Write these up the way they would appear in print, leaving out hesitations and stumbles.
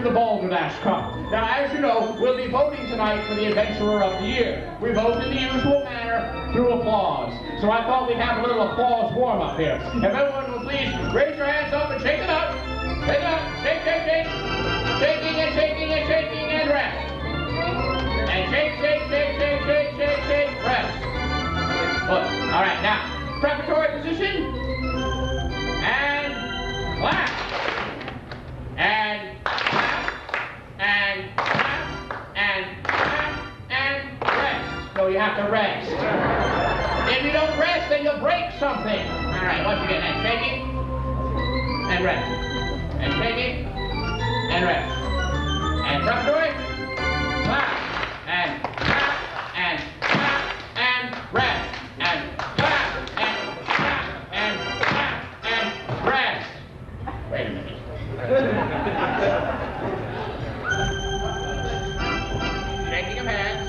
The Balderdash Cup. Now, as you know, we'll be voting tonight for the Adventurer of the Year. We vote in the usual manner through applause. So I thought we'd have a little applause warm-up here. If everyone will please raise your hands up and shake it up. Shake it up. Shake, shake, shake. Shaking and shaking and shaking and rest. And shake, shake, shake, shake, shake, shake, shake, rest. Good. All right, now, preparatory position. And clap. And so you have to rest. If you don't rest, then you'll break something. All right, once again, and shaking, and rest. And shaking, and rest. And preparatory, clap, and clap, and clap, and rest. And clap, and clap, and clap, and rest. Wait a minute. Shaking of hands.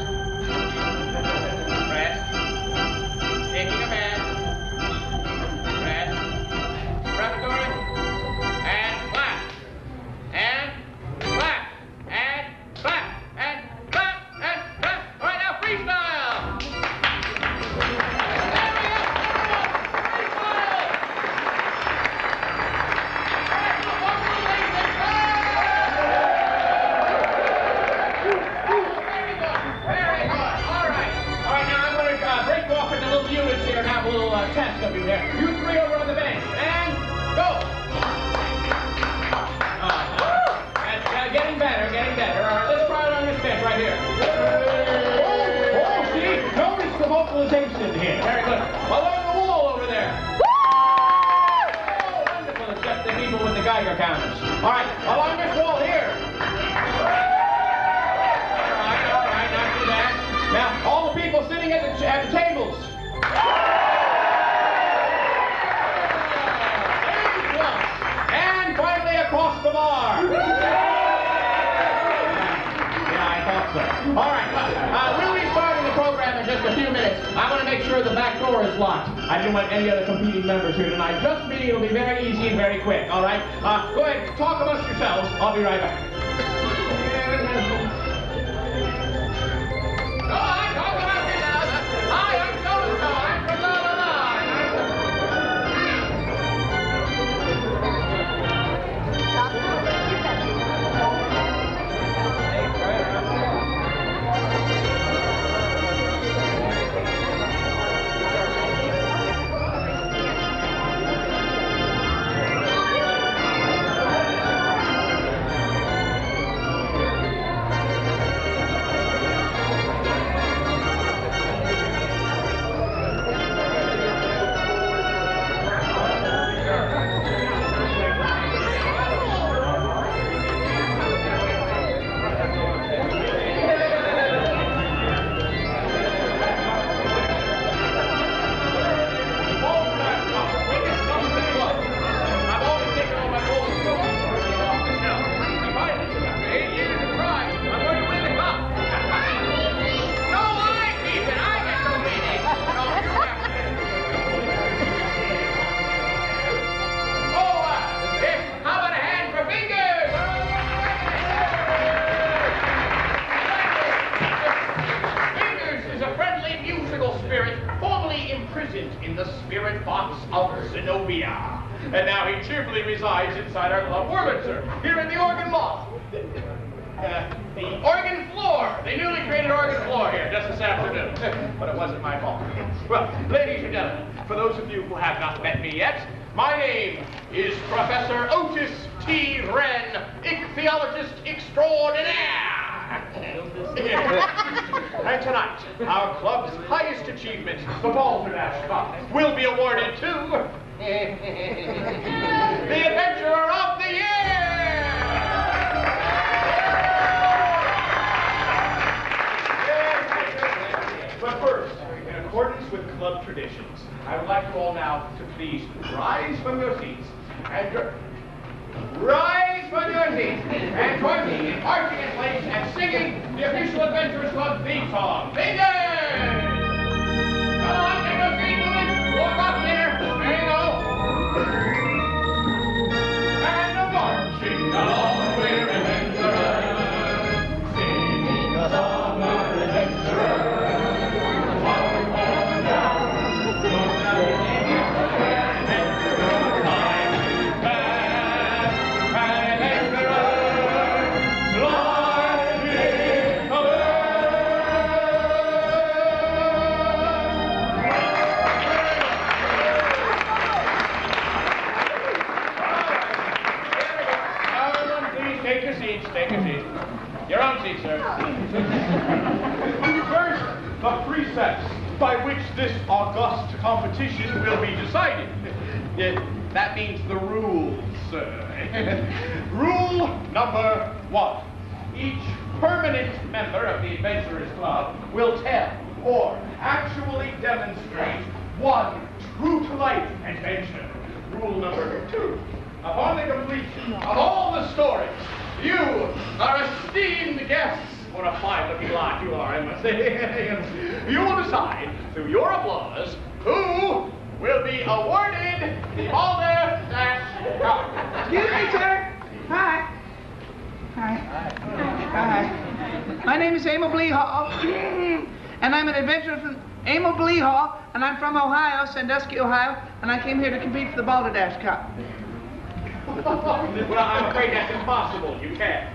Here. Very good. Along the wall over there. Oh, wonderful, except the people with the Geiger counters. All right, along this wall here. All right, not too bad. Now, all the people sitting at the tables. And finally across the bar. Yeah, I thought so. All right, we'll be starting the program in just a few minutes. I want to make sure the back door is locked. I didn't want any other competing members here tonight. Just me. It'll be very easy and very quick. All right? Go ahead. Talk amongst yourselves. I'll be right back. Go on. Talk amongst yourselves. Hi, I'm so-and-so. I'm from la-la-la. In the spirit box of Zenobia. And now he cheerfully resides inside our club Wurlitzer, here in the organ loft. The organ floor. The newly created organ floor here just this afternoon. But it wasn't my fault. Well, ladies and gentlemen, for those of you who have not met me yet, my name is Professor Otis T. Wren, ichthyologist extraordinaire. And tonight, our club's highest achievement, the Balderdash Cup, will be awarded to the Adventurer of the Year! But first, in accordance with club traditions, I would like you all now to please rise from your seats and join me in marching in place and singing the official Adventurers Club theme song, Pigeon! Come on, take your feet, women! Walk up here! There you go! And a marching along, we're adventurers, singing a song of adventurers. Your own seat, sir. First, the precepts by which this august competition will be decided. That means the rules, sir. Rule number 1. Each permanent member of the Adventurers Club will tell or actually demonstrate one true-to-life adventure. Rule number 2. Upon the completion of all the stories, you are esteemed guests. What a fine-looking lot you are, I must say. You will decide, through your applause, who will be awarded the Balderdash Cup. Excuse me, sir. Hi. Hi. My name is Emil Hall, and I'm an adventurer from Emil Hall, and I'm from Ohio, Sandusky, Ohio, and I came here to compete for the Balderdash Cup. Well, I'm afraid that's impossible. You can't.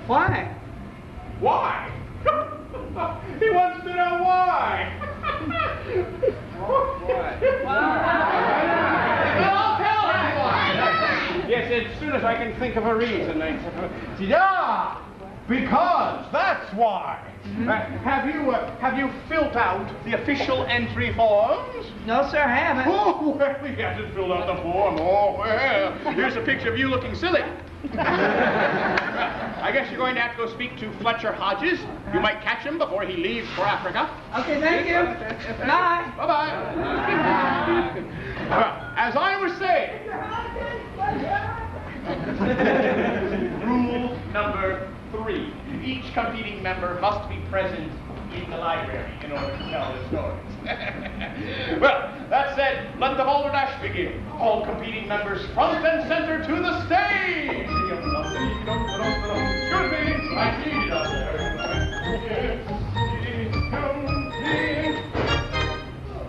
Why? Why? He wants to know why. Why? Well, I'll tell him why. Yes, as soon as I can think of a reason. Yeah, because that's why. Have you filled out the official entry forms? No, sir, I haven't. Oh, well, he hasn't filled out the form. Oh, well. Here's a picture of you looking silly. I guess you're going to have to go speak to Fletcher Hodges. You might catch him before he leaves for Africa. Okay, thank you. Bye. Bye-bye. As I was saying, rule number 3. Each competing member must be present in the library in order to tell the stories. Well, that said, let the Balderdash begin. All competing members front and center to the stage! Excuse me, I need it up there.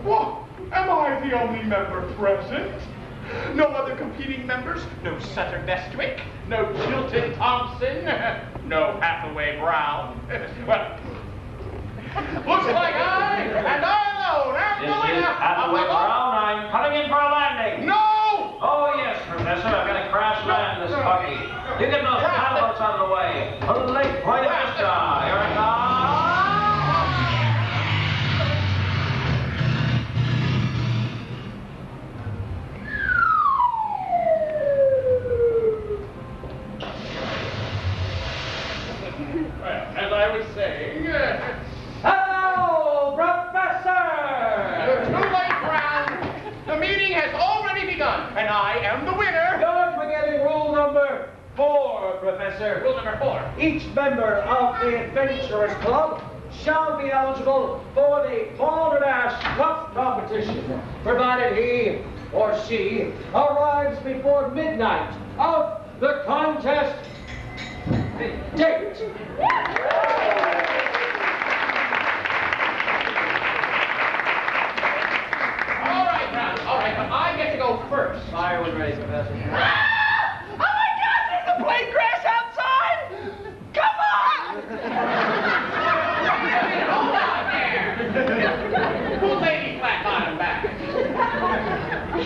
What? Am I the only member present? No other competing members? No Sutter Bestwick? No Chilton Thompson? No Hathaway Brown? Well, looks like I, and I alone, am This going is Hathaway Brown. I'm coming in for a landing. No! Oh, yes, Professor. I've got to crash land this buggy. You get those paddleboats out of the way. A late Point Vista. Here it comes. As I was saying, Hello, Professor! you're too late, Brown. The meeting has already begun, and I am the winner. You're forgetting rule number 4, Professor. Rule number 4. Each member of the Adventurers Club shall be eligible for the Balderdash Cup competition, provided he or she arrives before midnight of the contest date. All right, Brown. All right, but I get to go first. Fire when ready, Professor. Oh my God, there's a plane crash outside! Come on! Hold on there. Who lady flat bottom back? We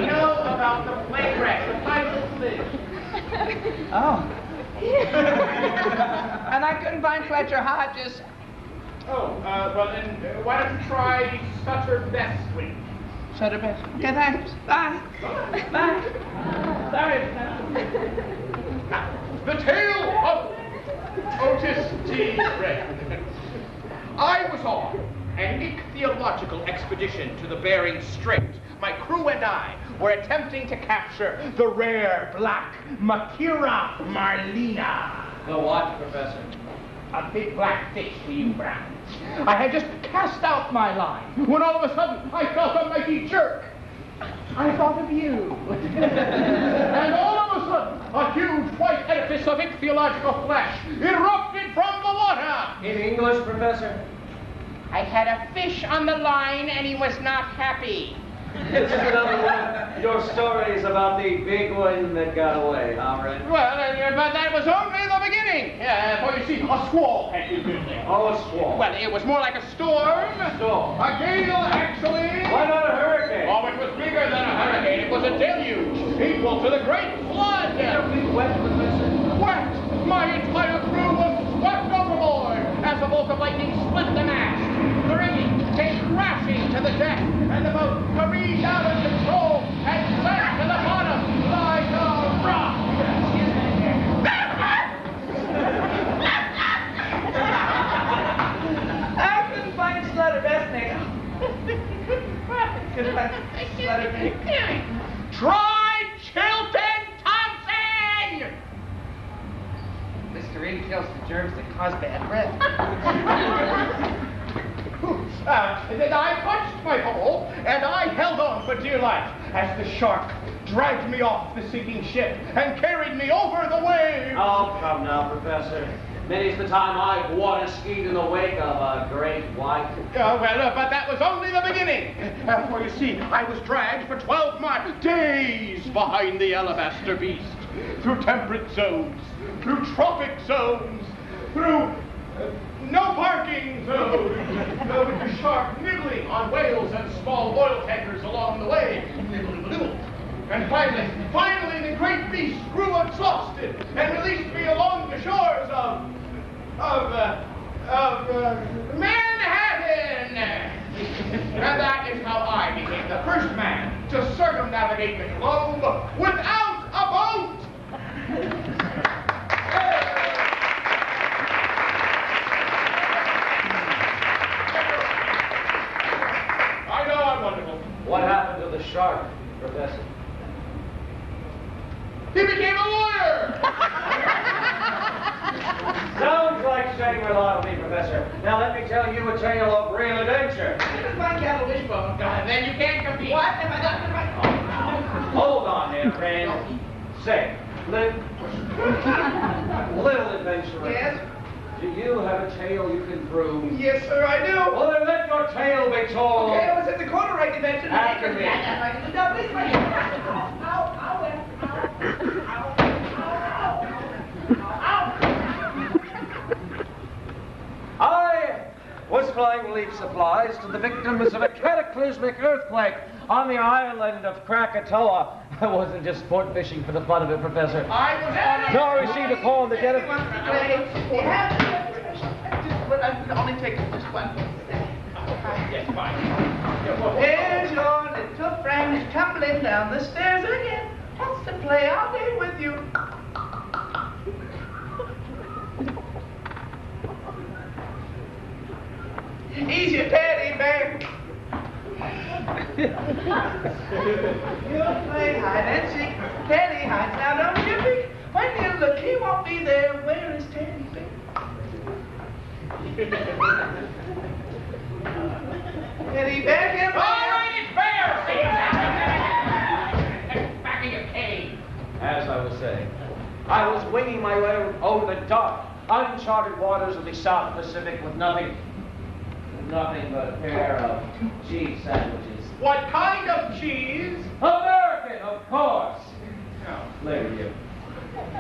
know about the plane crash, the title thing. Oh. And I couldn't find Fletcher Hodges. Oh, well then, why don't you try Sutter Best Sweet? Sutter Best. Okay, thanks. Bye. Bye. Sorry. The tale of Otis T. Ray. I was on an ichthyological expedition to the Bering Strait. My crew and I were attempting to capture the rare black Machira marlina. The what, Professor? A big black fish to you, Brown. I had just cast out my line when all of a sudden I felt a mighty jerk. I thought of you. And all of a sudden, a huge white edifice of ichthyological flesh erupted from the water. In English, Professor? I had a fish on the line and he was not happy. This is another one of your stories about the big one that got away, all right? Well, but that was only the beginning. For you see, a squall had been building. Oh, a squall. Well, it was more like a storm. Storm. A gale, actually. Why not a hurricane? Oh, it was bigger than a hurricane. It was a deluge, equal to the Great Flood. Wet, Professor? Wet! My entire crew was swept overboard as a bolt of lightning split the mast. The rigging came crashing to the deck, and the boat careened out of control and sank to the bottom like a rock. I couldn't find Sutter Best now. Couldn't find Sutter Best. Try Chilton Thompson! Listerine kills the germs that cause bad breath. Then I clutched my pole, and I held on for dear life as the shark dragged me off the sinking ship and carried me over the wave. Oh, come now, Professor. Many's the time I've water skied in the wake of a great white. But that was only the beginning. For you see, I was dragged for 12 days behind the alabaster beast, through temperate zones, through tropic zones, through no parking zones, with the shark nibbling on whales and small oil tankers along the way. Nibble, nibble, nibble. And finally, the great beast grew exhausted and released me along the shores of Manhattan. And that is how I became the first man to circumnavigate the globe without a boat. I know I'm wonderful. What happened to the shark, Professor? He became a lawyer! Sounds like Shangri-La to me, Professor. Now let me tell you a tale of real adventure. Couldn't find cattle wishbone. Then you can't compete. What? Am I not right? Hold on there, friend. Say, little adventurer. Yes? Do you have a tale you can prove? Yes, sir, I do. Well, then let your tale be told. Okay, I was at the corner right convention. After me. No, please, wait. I was flying relief supplies to the victims of a cataclysmic earthquake on the island of Krakatoa. I wasn't just sport fishing for the fun of it, Professor. I was on No, I received a call on the dead of... But I can only take just one. Yes, fine. There's your little friend tumbling down the stairs again. Wants to play all day with you. He's your teddy bear. You'll play hide and seek. Teddy hides. Now don't you think when you look, he won't be there. Where is Teddy bear? Teddy bear, get All right, it's fair. Back in your cave. As I was saying, I was winging my way over the dark, uncharted waters of the South Pacific with nothing but a pair of cheese sandwiches. What kind of cheese? American, of course. No. Later, you.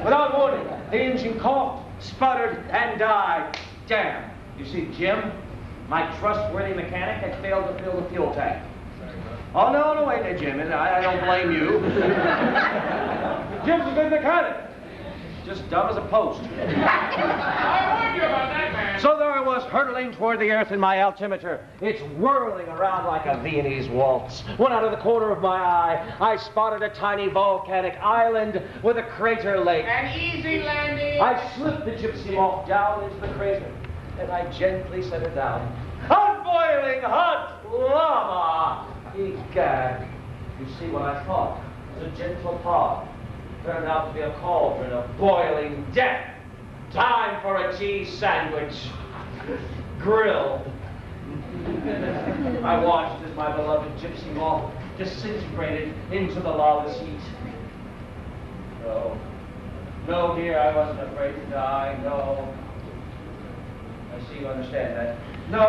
Without warning, the engine coughed, sputtered, and died. Damn. You see, Jim, my trustworthy mechanic, had failed to fill the fuel tank. Oh, no, wait there, Jim. I don't blame you. Jim's a good mechanic. just dumb as a post. I warned you about that, man. So there I was, hurtling toward the earth in my altimeter. It's whirling around like a Viennese waltz. When out of the corner of my eye, I spotted a tiny volcanic island with a crater lake. An easy landing. I slipped the gypsy moth down into the crater, and I gently set her down. On boiling hot lava! Egad. You see what I thought was a gentle pod turned out to be a cauldron of boiling death. Time for a cheese sandwich. Grilled. I watched as my beloved gypsy moth disintegrated into the lava's heat. No, dear, I wasn't afraid to die. No. I see you understand that. No.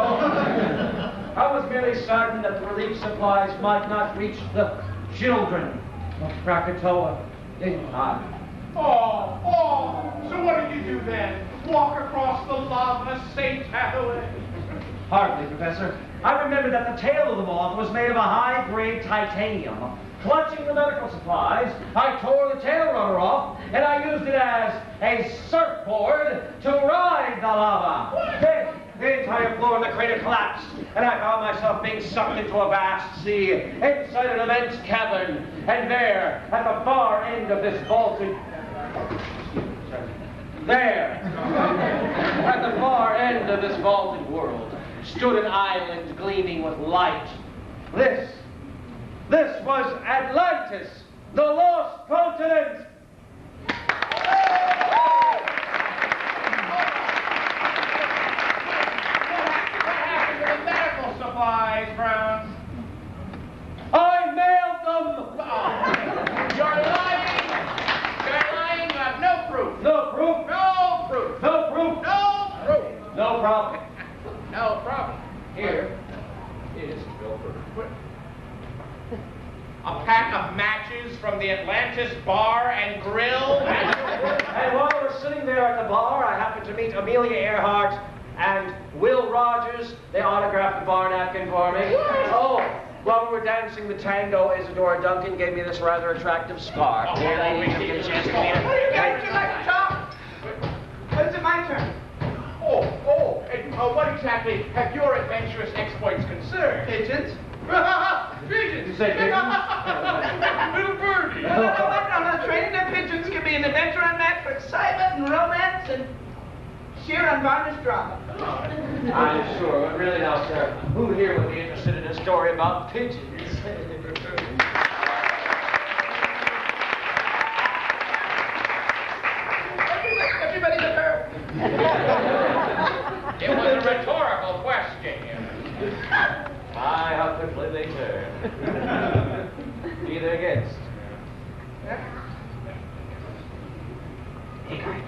I was merely certain that the relief supplies might not reach the children of Krakatoa in time. So what did you do then? Walk across the lava, say away? Hardly, Professor. I remembered that the tail of the moth was made of a high-grade titanium. Clutching the medical supplies, I tore the tail rudder off, and I used it as a surfboard to ride the lava. Then, the entire floor of the crater collapsed, and I found myself being sucked into a vast sea, inside an immense cavern. And there, at the far end of this vaulted... There, at the far end of this vaulted world, stood an island gleaming with light. This was Atlantis, the lost continent. Supplies, Brown. I mailed them! You're lying! You're lying! You have no proof! No proof? No proof! No proof? No proof! No problem. No problem. Here is no proof. A pack of matches from the Atlantis bar and grill? And while we were sitting there at the bar, I happened to meet Amelia Earhart and Will Rogers. They autographed the bar napkin for me. Oh, while we were dancing the tango, Isadora Duncan gave me this rather attractive scarf. Here, ladies, give me a chance to meet her. Would you like to talk? Is it my turn? And what exactly have your adventurous exploits concerned? Pigeons? Pigeons! You said pigeons? Little birdie! No, training the pigeons can be an adventure unmatched for excitement and romance and sheer unvarnished drama. I'm sure, but really now, sir, who here would be interested in a story about pigeons? Everybody but her. It was a rhetorical question. My, how quickly they turn. Either against. Hey, guys.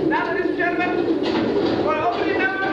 Now, ladies and gentlemen, for our opening number,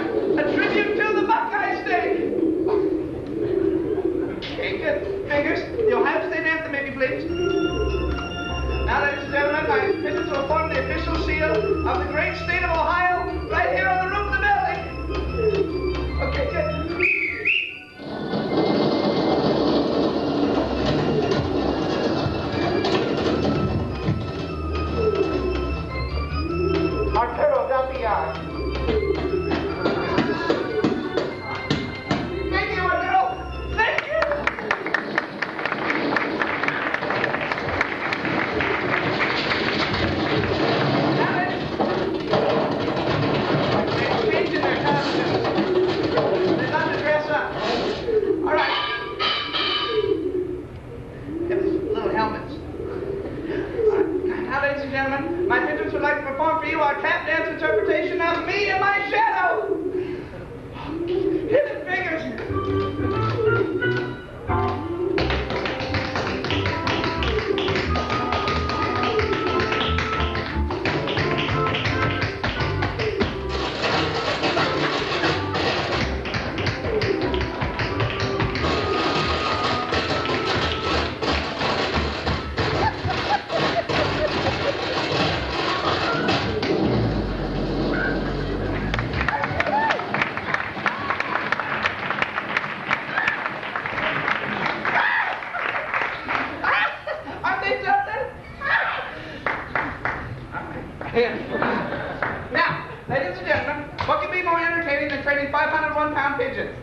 more entertaining than training 501-pound pigeons.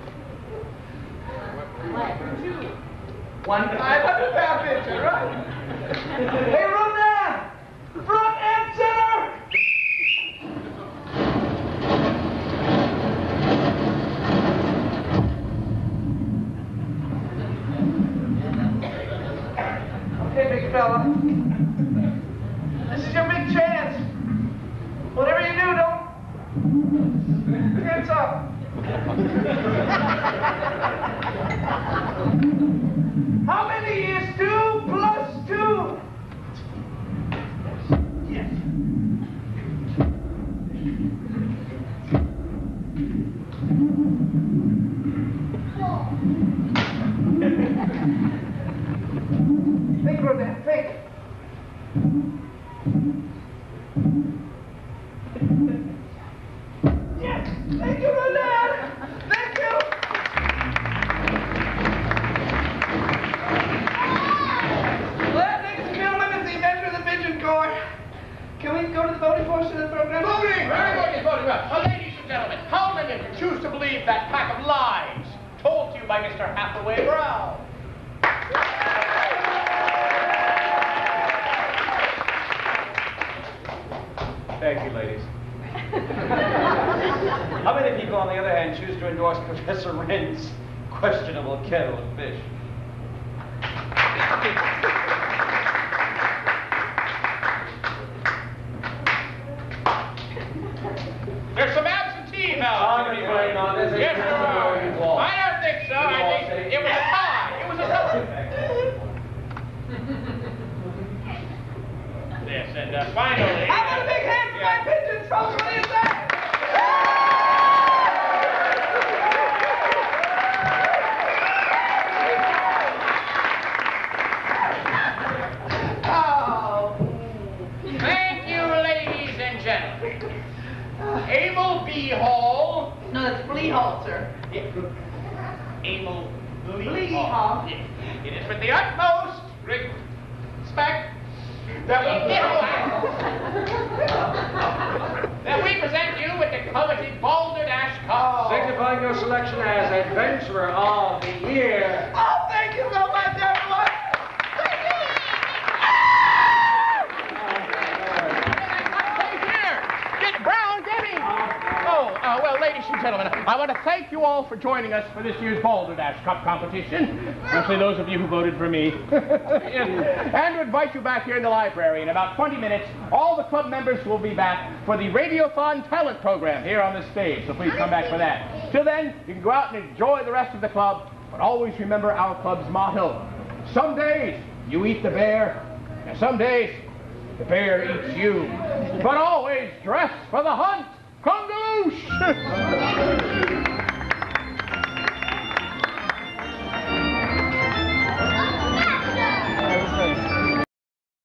One 500-pound pigeon, right? Hey, run there! Front and center! Okay, big fella. This is your big chance. Whatever you do, don't... Hands up. How many is 2 plus 2? Yes. Think, Rodan, think. Yes! Thank you, Rodan! Thank you! Well, ladies and gentlemen, it's the adventure of the Pigeon Corps. Can we go to the voting portion of the program? Voting! Very good, voting. Well, ladies and gentlemen, how many of you choose to believe that pack of lies told to you by Mr. Hathaway Brown? Thank you, ladies. How many people, on the other hand, choose to endorse Professor Wren's questionable kettle of fish? There's some absentee ballots. Yes, there are. I don't think so. I think it was a tie. It was a tie. Yes, and finally... How about a big hand for my pigeons, folks? What do you say? Oh. Thank you, ladies and gentlemen. Abel B. Hall. No, that's Flea Hall, sir. Abel Flea Hall. Hall. It is with the utmost respect that we present you with the coveted Balderdash Cup. Signifying your selection as Adventurer of the Year. Oh, thank you so much, everyone. Well, ladies and gentlemen, I want to thank you all for joining us for this year's Balderdash Cup competition, especially those of you who voted for me. And to invite you back here in the library in about 20 minutes. All the club members will be back for the Radiothon talent program here on this stage, so please come back for that. Till then, you can go out and enjoy the rest of the club, but always remember our club's motto. Some days you eat the bear, and some days the bear eats you. But always dress for the hunt. Congaloosh!